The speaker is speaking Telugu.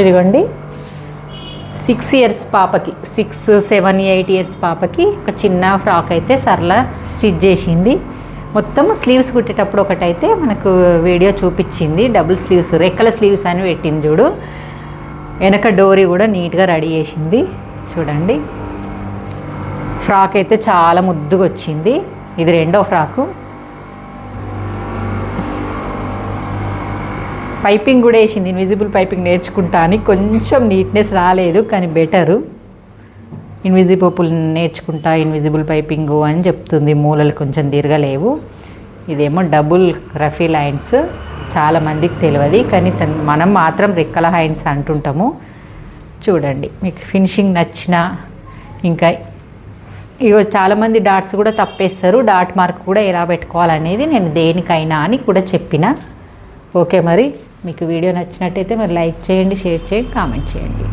ఇదిగోండి 6 ఇయర్స్ పాపకి 6, 7, 8 ఇయర్స్ పాపకి ఒక చిన్న ఫ్రాక్ అయితే సర్లా స్టిచ్ చేసింది. మొత్తం స్లీవ్స్ కుట్టేటప్పుడు ఒకటైతే మనకు వీడియో చూపించింది. డబుల్ స్లీవ్స్, రెక్కల స్లీవ్స్ అని పెట్టింది చూడు. వెనక డోరీ కూడా నీట్గా రెడీ చేసింది. చూడండి, ఫ్రాక్ అయితే చాలా ముద్దుగా వచ్చింది. ఇది రెండో ఫ్రాకు. పైపింగ్ కూడా వేసింది. ఇన్విజిబుల్ పైపింగ్ నేర్చుకుంటా అని కొంచెం నీట్నెస్ రాలేదు, కానీ బెటరు. ఇన్విజిబుల్ పైపింగు అని చెప్తుంది. మూలలు కొంచెం తిరగలేవు. ఇదేమో డబుల్ రఫీ లైన్స్. చాలామందికి తెలియదు, కానీ మనం మాత్రం రెక్కల హ్యాండ్స్ అంటుంటాము. చూడండి, మీకు ఫినిషింగ్ నచ్చిన ఇంకా ఇగో చాలామంది డాట్స్ కూడా తప్పేస్తారు. డాట్ మార్క్ కూడా ఎలా పెట్టుకోవాలనేది నేను దేనికైనా అని కూడా చెప్పిన. ఓకే, మరి మీకు వీడియో నచ్చినట్టయితే మరి లైక్ చేయండి, షేర్ చేయండి, కామెంట్ చేయండి.